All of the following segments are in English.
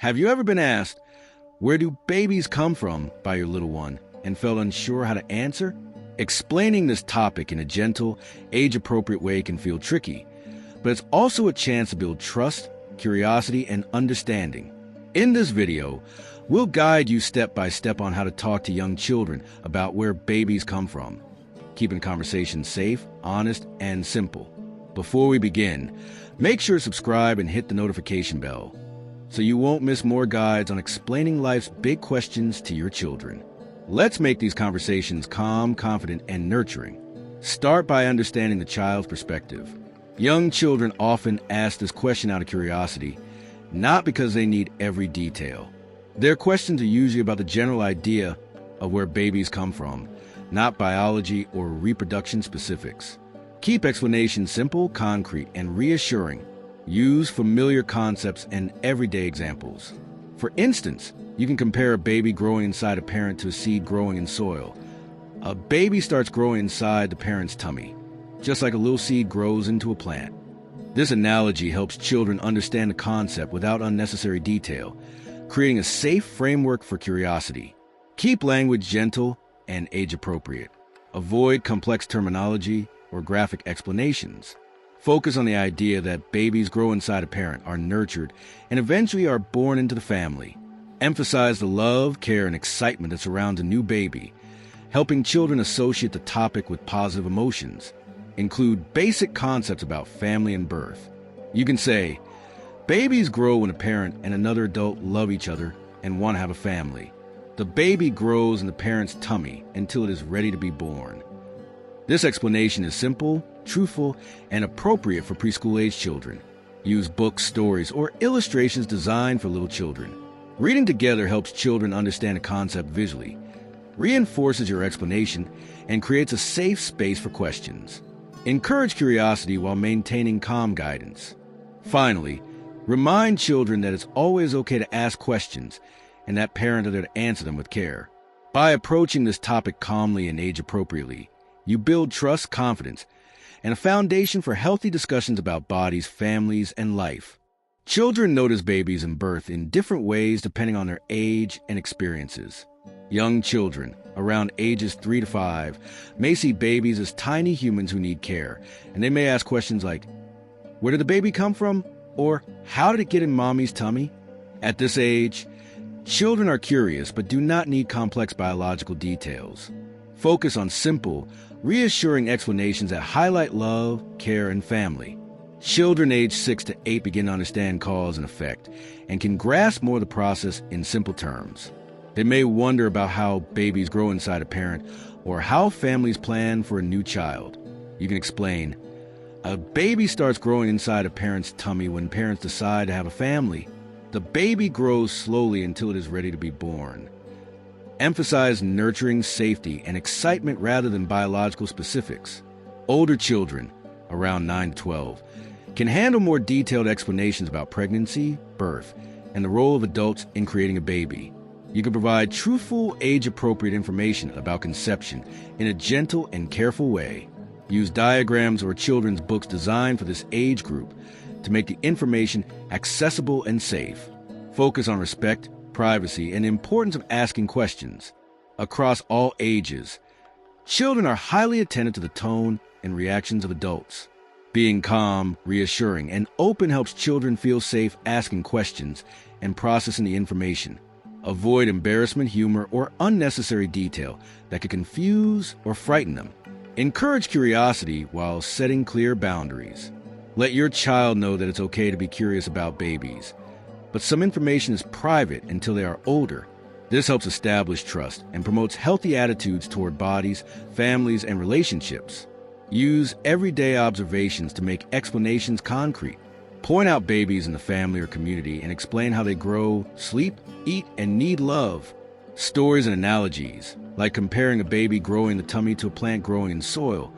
Have you ever been asked, "Where do babies come from?" by your little one and felt unsure how to answer? Explaining this topic in a gentle, age-appropriate way can feel tricky, but it's also a chance to build trust, curiosity, and understanding. In this video, we'll guide you step by step on how to talk to young children about where babies come from, keeping conversations safe, honest, and simple. Before we begin, make sure to subscribe and hit the notification bell so you won't miss more guides on explaining life's big questions to your children. Let's make these conversations calm, confident, and nurturing. Start by understanding the child's perspective. Young children often ask this question out of curiosity, not because they need every detail. Their questions are usually about the general idea of where babies come from, not biology or reproduction specifics. Keep explanations simple, concrete, and reassuring. Use familiar concepts and everyday examples. For instance, you can compare a baby growing inside a parent to a seed growing in soil. A baby starts growing inside the parent's tummy, just like a little seed grows into a plant. This analogy helps children understand the concept without unnecessary detail, creating a safe framework for curiosity. Keep language gentle and age-appropriate. Avoid complex terminology or graphic explanations. Focus on the idea that babies grow inside a parent, are nurtured, and eventually are born into the family. Emphasize the love, care, and excitement that surrounds a new baby, helping children associate the topic with positive emotions. Include basic concepts about family and birth. You can say, babies grow when a parent and another adult love each other and want to have a family. The baby grows in the parent's tummy until it is ready to be born. This explanation is simple, truthful, and appropriate for preschool-age children. Use books, stories, or illustrations designed for little children. Reading together helps children understand a concept visually, reinforces your explanation, and creates a safe space for questions. Encourage curiosity while maintaining calm guidance. Finally, remind children that it's always okay to ask questions and that parents are there to answer them with care. By approaching this topic calmly and age-appropriately, you build trust, confidence, and a foundation for healthy discussions about bodies, families, and life. Children notice babies and birth in different ways depending on their age and experiences. Young children, around ages 3 to 5, may see babies as tiny humans who need care, and they may ask questions like, "Where did the baby come from?" or "How did it get in mommy's tummy?" At this age, children are curious but do not need complex biological details. Focus on simple, reassuring explanations that highlight love, care, and family. Children aged 6 to 8 begin to understand cause and effect and can grasp more of the process in simple terms. They may wonder about how babies grow inside a parent or how families plan for a new child. You can explain, a baby starts growing inside a parent's tummy when parents decide to have a family. The baby grows slowly until it is ready to be born. Emphasize nurturing, safety, and excitement rather than biological specifics. Older children, around 9 to 12, can handle more detailed explanations about pregnancy, birth, and the role of adults in creating a baby. You can provide truthful, age-appropriate information about conception in a gentle and careful way. Use diagrams or children's books designed for this age group to make the information accessible and safe. Focus on respect, privacy, and the importance of asking questions. Across all ages, children are highly attentive to the tone and reactions of adults. Being calm, reassuring, and open helps children feel safe asking questions and processing the information. Avoid embarrassment, humor, or unnecessary detail that could confuse or frighten them. Encourage curiosity while setting clear boundaries. Let your child know that it's okay to be curious about babies, but some information is private until they are older. This helps establish trust and promotes healthy attitudes toward bodies, families, and relationships. Use everyday observations to make explanations concrete. Point out babies in the family or community and explain how they grow, sleep, eat, and need love. Stories and analogies, like comparing a baby growing in the tummy to a plant growing in soil,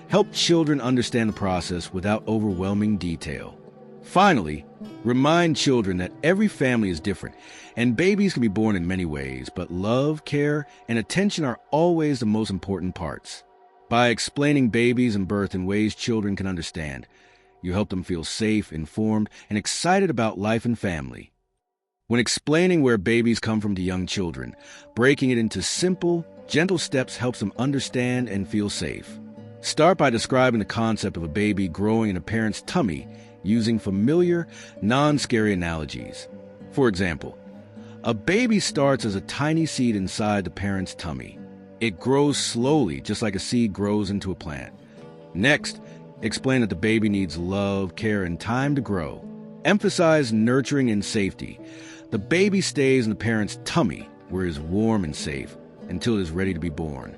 help children understand the process without overwhelming detail. Finally, remind children that every family is different, and babies can be born in many ways, but love, care, and attention are always the most important parts. By explaining babies and birth in ways children can understand, you help them feel safe, informed, and excited about life and family. When explaining where babies come from to young children, breaking it into simple, gentle steps helps them understand and feel safe. Start by describing the concept of a baby growing in a parent's tummy using familiar, non-scary analogies. For example, a baby starts as a tiny seed inside the parent's tummy. It grows slowly, just like a seed grows into a plant. Next, explain that the baby needs love, care, and time to grow. Emphasize nurturing and safety. The baby stays in the parent's tummy, where it is warm and safe, until it is ready to be born.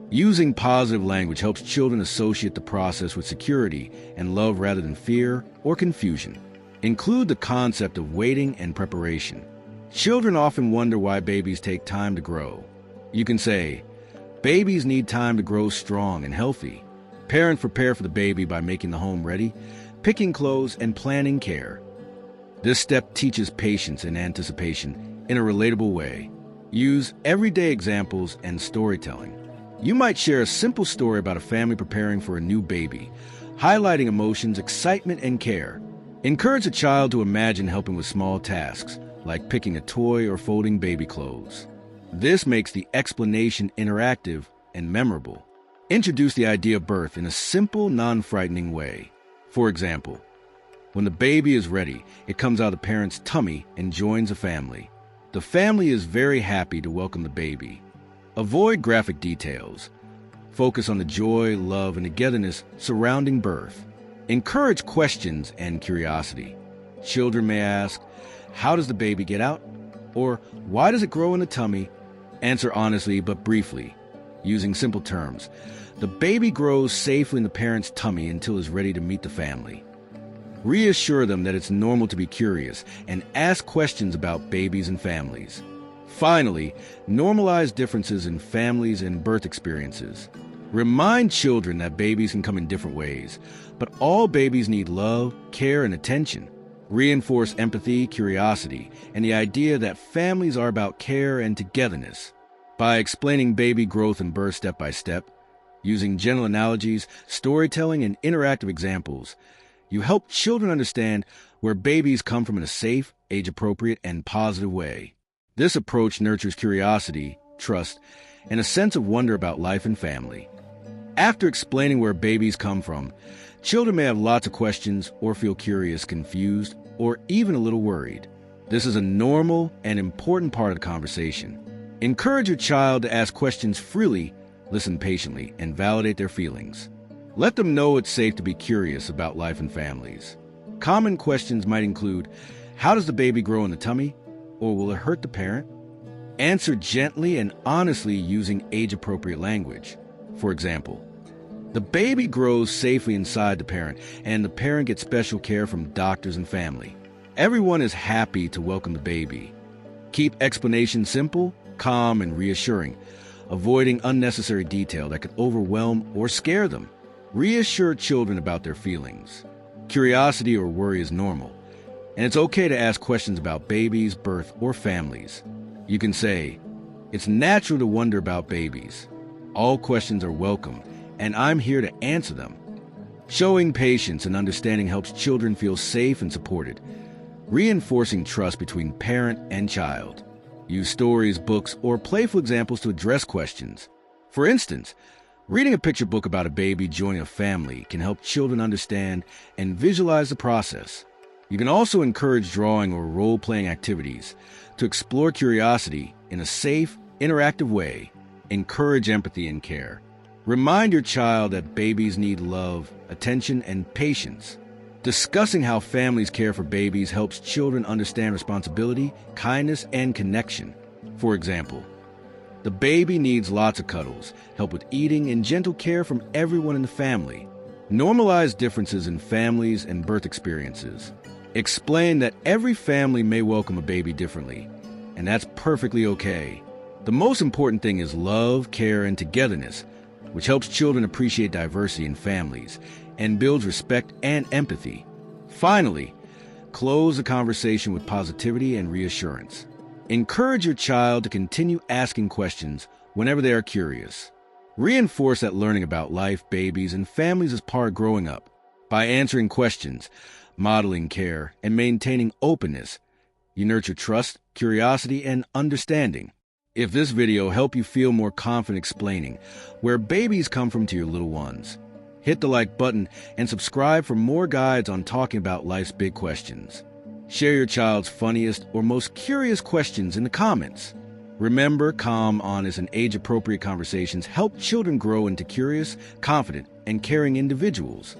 Using positive language helps children associate the process with security and love rather than fear or confusion. Include the concept of waiting and preparation. Children often wonder why babies take time to grow. You can say, babies need time to grow strong and healthy. Parents prepare for the baby by making the home ready, picking clothes, and planning care. This step teaches patience and anticipation in a relatable way. Use everyday examples and storytelling. You might share a simple story about a family preparing for a new baby, highlighting emotions, excitement, and care. Encourage a child to imagine helping with small tasks, like picking a toy or folding baby clothes. This makes the explanation interactive and memorable. Introduce the idea of birth in a simple, non-frightening way. For example, when the baby is ready, it comes out of the parent's tummy and joins a family. The family is very happy to welcome the baby. Avoid graphic details. Focus on the joy, love, and togetherness surrounding birth. Encourage questions and curiosity. Children may ask, how does the baby get out? Or why does it grow in the tummy? Answer honestly but briefly, using simple terms. The baby grows safely in the parent's tummy until it is ready to meet the family. Reassure them that it's normal to be curious and ask questions about babies and families. Finally, normalize differences in families and birth experiences. Remind children that babies can come in different ways, but all babies need love, care, and attention. Reinforce empathy, curiosity, and the idea that families are about care and togetherness. By explaining baby growth and birth step by step, using gentle analogies, storytelling, and interactive examples, you help children understand where babies come from in a safe, age-appropriate, and positive way. This approach nurtures curiosity, trust, and a sense of wonder about life and family. After explaining where babies come from, children may have lots of questions or feel curious, confused, or even a little worried. This is a normal and important part of the conversation. Encourage your child to ask questions freely, listen patiently, and validate their feelings. Let them know it's safe to be curious about life and families. Common questions might include, how does the baby grow in the tummy? Or will it hurt the parent? Answer gently and honestly using age-appropriate language. For example, the baby grows safely inside the parent, and the parent gets special care from doctors and family. Everyone is happy to welcome the baby. Keep explanations simple, calm, and reassuring, avoiding unnecessary detail that could overwhelm or scare them. Reassure children about their feelings. Curiosity or worry is normal, and it's okay to ask questions about babies, birth, or families. You can say, it's natural to wonder about babies. All questions are welcome, and I'm here to answer them. Showing patience and understanding helps children feel safe and supported, reinforcing trust between parent and child. Use stories, books, or playful examples to address questions. For instance, reading a picture book about a baby joining a family can help children understand and visualize the process. You can also encourage drawing or role-playing activities to explore curiosity in a safe, interactive way. Encourage empathy and care. Remind your child that babies need love, attention, and patience. Discussing how families care for babies helps children understand responsibility, kindness, and connection. For example, the baby needs lots of cuddles, help with eating, and gentle care from everyone in the family. Normalize differences in families and birth experiences. Explain that every family may welcome a baby differently, and that's perfectly okay. The most important thing is love, care, and togetherness, which helps children appreciate diversity in families and builds respect and empathy. Finally, close the conversation with positivity and reassurance. Encourage your child to continue asking questions whenever they are curious. Reinforce that learning about life, babies, and families is part of growing up. By answering questions, modeling care, and maintaining openness, You nurture trust, curiosity, and understanding. If this video helped you feel more confident explaining where babies come from to your little ones, hit the like button and subscribe for more guides on talking about life's big questions. Share your child's funniest or most curious questions in the comments. Remember, calm, honest, and age-appropriate conversations help children grow into curious, confident, and caring individuals.